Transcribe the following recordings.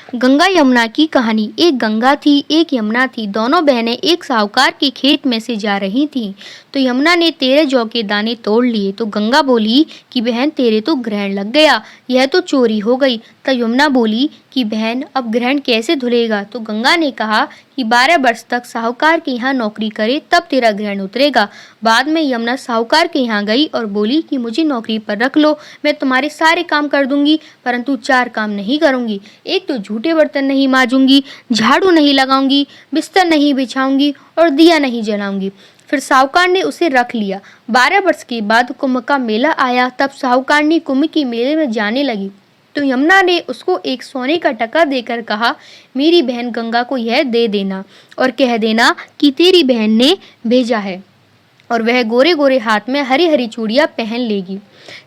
गंगा यमुना की कहानी। एक गंगा थी, एक यमुना थी। दोनों बहनें एक साहूकार के खेत में से जा रही थीं। तो यमुना ने 13 जौ के दाने तोड़ लिए। तो गंगा बोली कि बहन, तेरे तो ग्रहण लग गया, यह तो चोरी हो गई। तब यमुना बोली कि बहन, अब ग्रहण कैसे धुलेगा? तो गंगा ने कहा कि 12 वर्ष तक साहूकार के यहाँ नौकरी करे, तब तेरा ग्रहण उतरेगा। बाद में यमुना साहूकार के यहाँ गई और बोली कि मुझे नौकरी पर रख लो, मैं तुम्हारे सारे काम कर दूंगी, परंतु 4 काम नहीं करूंगी। एक तो झूठे बर्तन नहीं मांजूंगी, झाड़ू नहीं लगाऊंगी, बिस्तर नहीं बिछाऊंगी और दिया नहीं जलाऊंगी। फिर साहूकार ने उसे रख लिया। 12 वर्ष के बाद कुंभ का मेला आया। तब साहूकारनी कुंभ के मेले में जाने लगी तो यमुना ने उसको एक सोने का टका देकर कहा, मेरी बहन गंगा को यह दे देना और कह देना कि तेरी बहन ने भेजा है और वह गोरे गोरे हाथ में हरी हरी चूड़ियां पहन लेगी।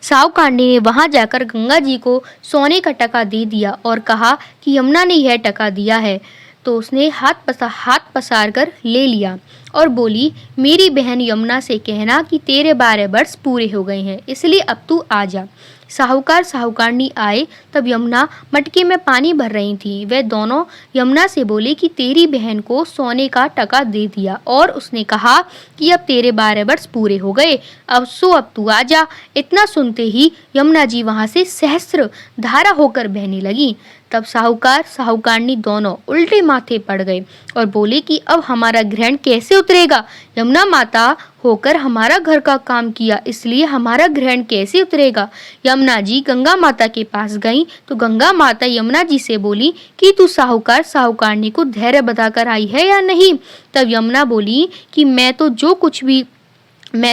साहूकारनी ने वहां जाकर गंगा जी को सोने का टका दे दिया और कहा कि यमुना ने यह टका दिया है। तो उसने हाथ पसार कर ले लिया और बोली, मेरी बहन यमुना से कहना कि तेरे 12 वर्ष पूरे हो गए हैं, इसलिए अब तू आ जा। साहूकार साहूकारनी आए। तब यमुना मटके में पानी भर रही थी। वे दोनों यमुना से बोले कि तेरी बहन को सोने का टका दे दिया और उसने कहा कि अब तेरे 12 वर्ष पूरे हो गए, अब तू आ जा। इतना सुनते ही यमुना जी वहां से सहस्त्र धारा होकर बहने लगी। तब साहूकार साहूकारनी दोनों उल्टे माथे पड़ गए और बोले कि अब हमारा ग्रहण कैसे उतरेगा? यमुना माता होकर हमारा घर का काम किया, इसलिए हमारा ग्रहण कैसे उतरेगा? यमुना जी गंगा माता के पास गईं तो गंगा माता यमुना जी से बोली कि तू साहूकार साहूकारनी को धैर्य बताकर आई है या नहीं? तब यमुना बोली कि मैं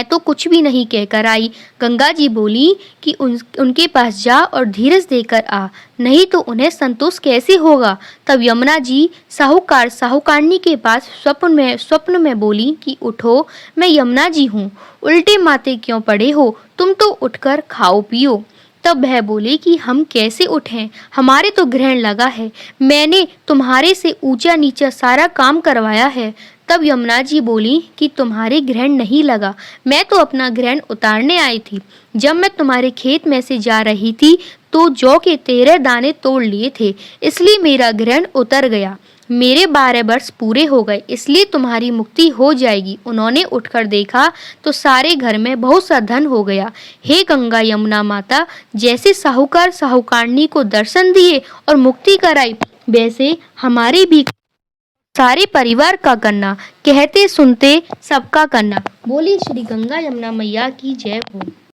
तो कुछ भी नहीं कहकर आई। गंगा जी बोली कि उनके पास जा और धीरज देकर आ, नहीं तो उन्हें संतोष कैसे होगा? तब यमुना जी साहूकार साहूकारनी के पास स्वप्न में बोली कि उठो, मैं यमुना जी हूँ, उल्टे माथे क्यों पड़े हो? तुम तो उठकर खाओ पियो। तब वह बोले कि हम कैसे उठें, हमारे तो ग्रहण लगा है, मैंने तुम्हारे से ऊंचा नीचा सारा काम करवाया है। तब यमुना जी बोली कि तुम्हारे ग्रहण नहीं लगा, मैं तो अपना ग्रहण उतारने आई थी। जब मैं तुम्हारे खेत में से जा रही थी तो जौ के 13 दाने तोड़ लिए थे, इसलिए मेरा ग्रहण उतर गया। मेरे 12 वर्ष पूरे हो गए, इसलिए तुम्हारी मुक्ति हो जाएगी। उन्होंने उठकर देखा तो सारे घर में बहुत सा धन हो गया। हे गंगा यमुना माता, जैसे साहूकार साहूकारनी को दर्शन दिए और मुक्ति कराई, वैसे हमारे भी सारे परिवार का करना, कहते सुनते सबका करना। बोली श्री गंगा यमुना मैया की जय हो।